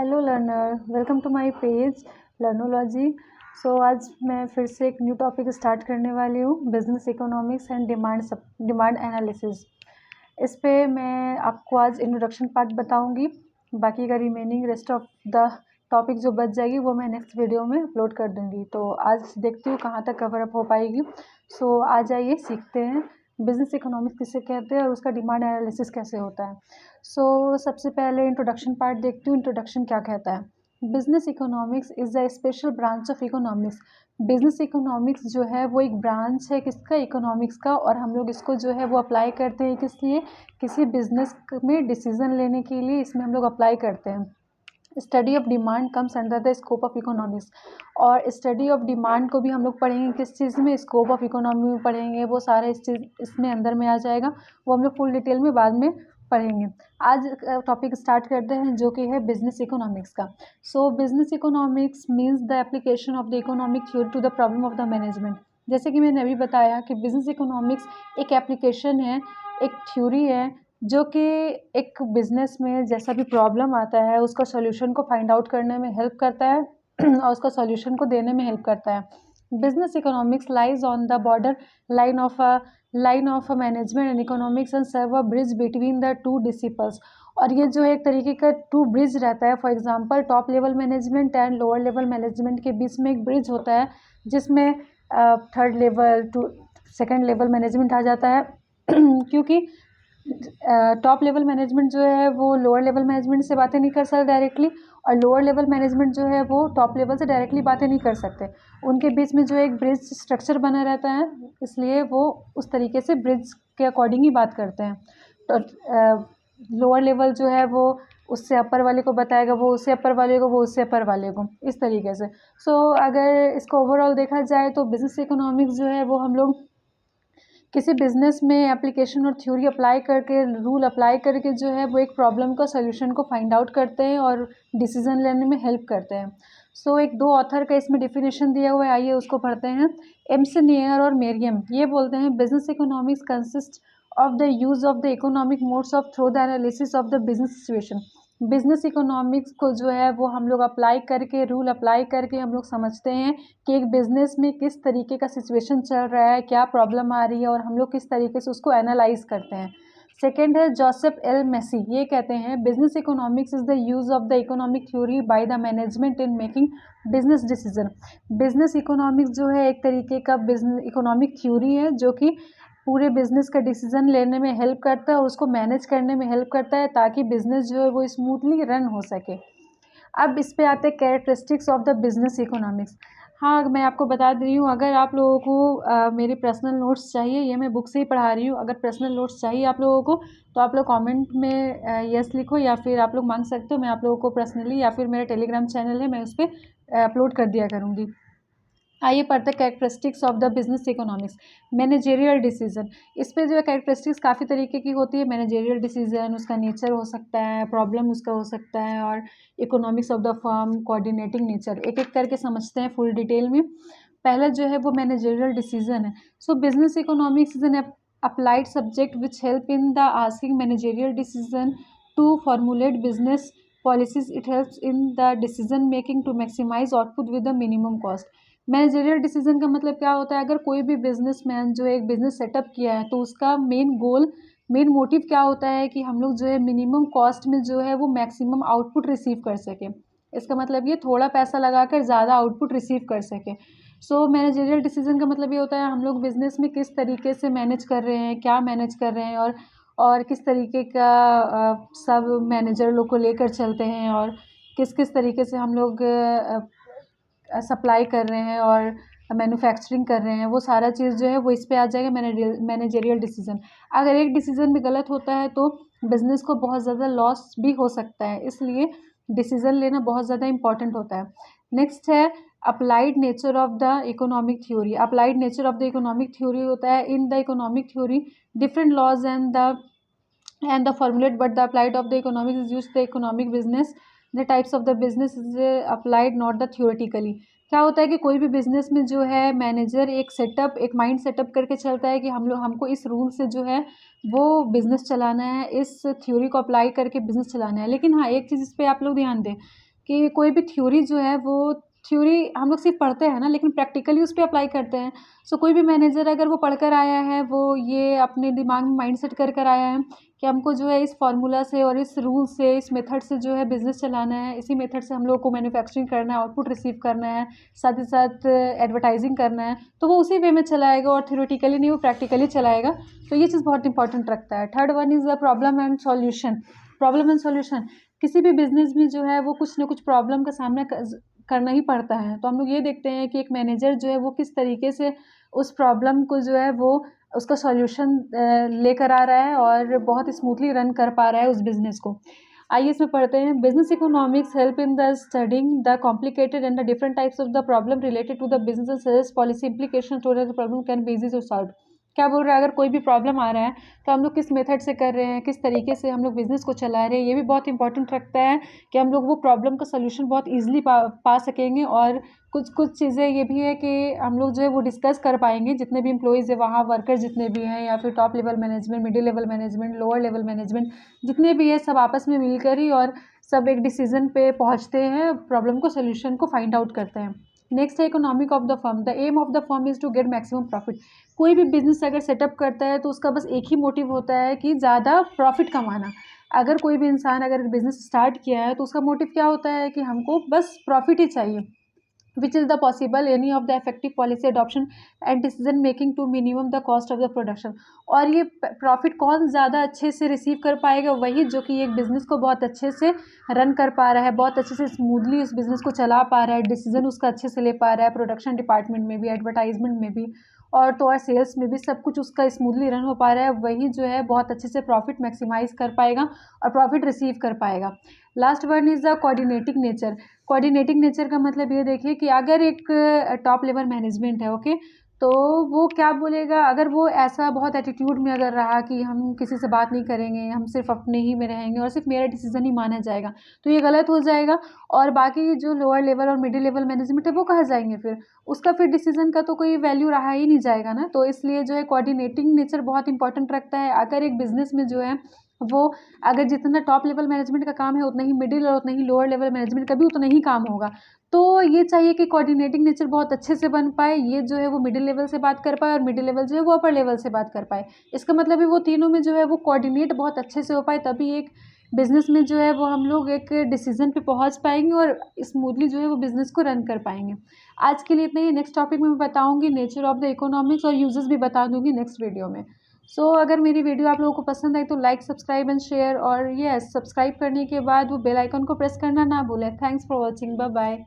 Hello learner, welcome to my page Learnology. आज मैं फिर से एक न्यू टॉपिक स्टार्ट करने वाली हूँ, business economics and demand analysis. इस पे मैं आपको आज इंट्रोडक्शन पार्ट बताऊँगी। बाकी का remaining rest of the topic जो बच जाएगी वो मैं नेक्स्ट वीडियो में अपलोड कर दूँगी। तो आज देखती हूँ कहाँ तक कवर अप हो पाएगी। आ जाइए सीखते हैं बिजनेस इकोनॉमिक्स किसे कहते हैं और उसका डिमांड एनालिसिस कैसे होता है। सबसे पहले इंट्रोडक्शन पार्ट देखती हूँ। इंट्रोडक्शन क्या कहता है? Business economics is a special branch of economics. Business economics जो है वो एक ब्रांच है किसका? इकोनॉमिक्स का। और हम लोग इसको जो है वो अप्लाई करते हैं किस लिए? किसी बिजनेस में डिसीजन लेने के लिए इसमें हम लोग अप्लाई करते हैं। Study of demand comes under the scope of economics. और स्टडी ऑफ डिमांड को भी हम लोग पढ़ेंगे किस चीज़ में? स्कोप ऑफ इकोनॉमी में पढ़ेंगे। वो सारा इस चीज़ इसमें अंदर में आ जाएगा, वो हम लोग फुल डिटेल में बाद में पढ़ेंगे। आज टॉपिक स्टार्ट करते हैं जो कि है बिजनेस इकोनॉमिक्स का। Business economics means the application of the economic theory to the problem of the management. जैसे कि मैंने अभी बताया कि बिजनेस इकोनॉमिक्स एक एप्लीकेशन है, एक थ्योरी है जो कि एक बिजनेस में जैसा भी प्रॉब्लम आता है उसका सॉल्यूशन को फाइंड आउट करने में हेल्प करता है और उसका सॉल्यूशन को देने में हेल्प करता है। Business economics lies on the border line of management and economics and serve a bridge between the two disciples. और ये जो है एक तरीके का टू ब्रिज रहता है। For example top level management and lower level management के बीच में एक ब्रिज होता है जिसमें third level to second level management आ जाता है क्योंकि टॉप लेवल मैनेजमेंट जो है वो लोअर लेवल मैनेजमेंट से बातें नहीं कर सकते डायरेक्टली, और लोअर लेवल मैनेजमेंट जो है वो टॉप लेवल से डायरेक्टली बातें नहीं कर सकते। उनके बीच में जो एक ब्रिज स्ट्रक्चर बना रहता है, इसलिए वो उस तरीके से ब्रिज के अकॉर्डिंग ही बात करते हैं। तो लोअर लेवल जो है वो उससे अपर वाले को बताएगा, वो उससे अपर वाले को, वो उससे अपर वाले को, इस तरीके से। अगर इसको ओवरऑल देखा जाए तो बिजनेस इकोनॉमिक्स जो है वो हम लोग किसी बिजनेस में एप्लीकेशन और थ्योरी अप्लाई करके, रूल अप्लाई करके जो है वो एक प्रॉब्लम का सोल्यूशन को फाइंड आउट करते हैं और डिसीजन लेने में हेल्प करते हैं। एक दो ऑथर का इसमें डिफिनेशन दिया हुआ है, आइए उसको पढ़ते हैं। एम्सनियर और मेरियम ये बोलते हैं business economics consist of the use of the economic modes of through the analysis of the business situation. Business economics को जो है वो हम लोग अप्लाई करके, रूल अप्लाई करके हम लोग समझते हैं कि एक बिजनेस में किस तरीके का सिचुएशन चल रहा है, क्या प्रॉब्लम आ रही है, और हम लोग किस तरीके से उसको एनालाइज करते हैं। सेकेंड है जोसेफ एल मेसी, ये कहते हैं business economics is the use of the economic theory by the management in making business decision. Business economics जो है एक तरीके का बिजनेस इकोनॉमिक थ्योरी है जो कि पूरे बिजनेस का डिसीजन लेने में हेल्प करता है और उसको मैनेज करने में हेल्प करता है ताकि बिजनेस जो है वो स्मूथली रन हो सके। अब इस पे आते हैं characteristics of the business economics. हाँ, मैं आपको बता दे रही हूँ, अगर आप लोगों को मेरे पर्सनल नोट्स चाहिए, ये मैं बुक से ही पढ़ा रही हूँ, अगर पर्सनल नोट्स चाहिए आप लोगों को तो आप लोग कमेंट में यस लिखो, या फिर आप लोग मांग सकते हो, मैं आप लोगों को पर्सनली, या फिर मेरा टेलीग्राम चैनल है मैं उस पर अपलोड कर दिया करूँगी। आइए पढ़ते हैं characteristics of the business economics. Managerial decision, इस पे जो है कैरेक्टरिस्टिक्स काफ़ी तरीके की होती है। मैनेजेरियल डिसीजन, उसका नेचर हो सकता है, प्रॉब्लम उसका हो सकता है, और economics of the firm, coordinating nature, एक एक करके समझते हैं फुल डिटेल में। पहला जो है वो मैनेजेरियल डिसीजन है। Business economics is an applied subject which help in the asking managerial decision to formulate business policies. It helps in the decision making to maximise output with the minimum cost. Managerial decision का मतलब क्या होता है? अगर कोई भी businessman जो एक बिजनेस सेटअप किया है तो उसका मेन गोल, मेन मोटिव क्या होता है कि हम लोग जो है मिनिमम कॉस्ट में जो है वो मैक्सिमम आउटपुट रिसीव कर सके। इसका मतलब ये थोड़ा पैसा लगाकर ज़्यादा आउटपुट रिसीव कर सके। मैनेजेरियल डिसीजन का मतलब ये होता है हम लोग बिजनेस में किस तरीके से मैनेज कर रहे हैं, क्या मैनेज कर रहे हैं, और किस तरीके का सब मैनेजर लोग को लेकर चलते हैं, और किस किस तरीके से हम लोग सप्लाई कर रहे हैं और मैन्युफैक्चरिंग कर रहे हैं, वो सारा चीज़ जो है वो इस पे आ जाएगा मैनेजेरियल डिसीजन। अगर एक डिसीजन भी गलत होता है तो बिजनेस को बहुत ज़्यादा लॉस भी हो सकता है, इसलिए डिसीजन लेना बहुत ज़्यादा इंपॉर्टेंट होता है। नेक्स्ट है applied nature of the economic theory. Applied nature of the economic theory होता है in the economic theory different laws and the formulate, but the applied of the economics is used the economic business, the types of the business is applied not the theoretically। क्या होता है कि कोई भी business में जो है manager एक सेटअप, एक माइंड सेटअप करके चलता है कि हमको इस रूल से जो है वो बिजनेस चलाना है, इस थ्योरी को अप्लाई करके बिजनेस चलाना है। लेकिन हाँ, एक चीज़ इस पर आप लोग ध्यान दें कि कोई भी थ्योरी जो है वो थ्योरी हम लोग सिर्फ पढ़ते हैं ना, लेकिन प्रैक्टिकली उस पे अप्लाई करते हैं। सो कोई भी मैनेजर अगर वो पढ़ कर आया है, वो ये अपने दिमाग में माइंड सेट कर आया है कि हमको जो है इस फार्मूला से और इस रूल से, इस मेथड से जो है बिज़नेस चलाना है, इसी मेथड से हम लोग को मैन्युफैक्चरिंग करना है, आउटपुट रिसीव करना है, साथ ही साथ एडवर्टाइजिंग करना है, तो वो उसी वे में चलाएगा और थ्योरेटिकली नहीं, वो प्रैक्टिकली चलाएगा। तो ये चीज़ बहुत इंपॉर्टेंट रखता है। Third one is the problem and solution. Problem and solution, किसी भी बिज़नेस में जो है वो कुछ ना कुछ प्रॉब्लम का सामना करना ही पड़ता है। तो हम लोग ये देखते हैं कि एक मैनेजर जो है वो किस तरीके से उस प्रॉब्लम को जो है वो उसका सॉल्यूशन लेकर आ रहा है और बहुत स्मूथली रन कर पा रहा है उस बिज़नेस को। आइए इसमें पढ़ते हैं। Business economics help in the studying the complicated and the different types of the problem related to the business and suggest policy implication to the problem can be easy to solve. क्या बोल रहा है, अगर कोई भी problem आ रहा है तो हम लोग किस मेथड से कर रहे हैं, किस तरीके से हम लोग बिज़नेस को चला रहे हैं, ये भी बहुत इंपॉर्टेंट रखता है कि हम लोग वो प्रॉब्लम का सॉल्यूशन बहुत ईजिली पा सकेंगे। और कुछ चीज़ें ये भी है कि हम लोग जो है वो डिस्कस कर पाएंगे, जितने भी एम्प्लॉयज़ है वहाँ, वर्कर जितने भी हैं, या फिर top level management, middle level management, lower level management, जितने भी है सब आपस में मिलकर ही और सब एक डिसीजन पे पहुँचते हैं, प्रॉब्लम को सोल्यूशन को फाइंड आउट करते हैं। नेक्स्ट है economic of the firm. The aim of the firm is to get maximum profit. कोई भी बिजनेस अगर सेटअप करता है तो उसका बस एक ही मोटिव होता है कि ज़्यादा प्रॉफिट कमाना। अगर कोई भी इंसान अगर बिजनेस स्टार्ट किया है तो उसका मोटिव क्या होता है कि हमको बस प्रॉफिट ही चाहिए। which is the possible any of the effective policy adoption and decision making to minimum the cost of the production। और ये प्रॉफिट कौन ज़्यादा अच्छे से रिसीव कर पाएगा, वही जो कि एक बिज़नेस को बहुत अच्छे से रन कर पा रहा है, बहुत अच्छे से स्मूथली उस बिज़नेस को चला पा रहा है, डिसीजन उसका अच्छे से ले पा रहा है, प्रोडक्शन डिपार्टमेंट में भी, एडवर्टाइजमेंट में भी, और तो और सेल्स में भी, सब कुछ उसका स्मूथली रन हो पा रहा है, वही जो है बहुत अच्छे से प्रॉफिट मैक्सिमाइज कर पाएगा और प्रॉफिट रिसीव कर पाएगा। Last one is the coordinating nature. Coordinating nature का मतलब ये देखिए कि अगर एक टॉप लेवल मैनेजमेंट है, ओके, तो वो क्या बोलेगा, अगर वो ऐसा बहुत एटीट्यूड में अगर रहा कि हम किसी से बात नहीं करेंगे, हम सिर्फ अपने ही में रहेंगे और सिर्फ मेरा डिसीजन ही माना जाएगा, तो ये गलत हो जाएगा। और बाकी जो लोअर लेवल और मिडिल लेवल मैनेजमेंट है वो कहाँ जाएंगे, फिर उसका फिर डिसीजन का तो कोई वैल्यू रहा ही नहीं जाएगा ना। तो इसलिए जो है कोऑर्डिनेटिंग नेचर बहुत इंपॉर्टेंट रखता है। अगर एक बिजनेस में जो है वो, अगर जितना टॉप लेवल मैनेजमेंट का काम है उतना ही मिडिल और उतना ही लोअर लेवल मैनेजमेंट का भी उतना ही काम होगा। तो ये चाहिए कि कोऑर्डिनेटिंग नेचर बहुत अच्छे से बन पाए, ये जो है वो मिडिल लेवल से बात कर पाए और मिडिल लेवल जो है वो अपर लेवल से बात कर पाए। इसका मतलब है वो तीनों में जो है वो कोऑर्डिनेट बहुत अच्छे से हो पाए, तभी एक बिजनेस में जो है वो हम लोग एक डिसीजन पे पहुंच पाएंगे और स्मूथली जो है वो बिजनेस को रन कर पाएंगे। आज के लिए इतना ही। नेक्स्ट टॉपिक में मैं बताऊंगी नेचर ऑफ द इकोनॉमिक्स और यूजेस भी बता दूंगी नेक्स्ट वीडियो में। अगर मेरी वीडियो आप लोगों को पसंद आई तो लाइक, सब्सक्राइब एंड शेयर, और सब्सक्राइब करने के बाद वो बेल आइकन को प्रेस करना ना भूलें। Thanks for watching, bye bye.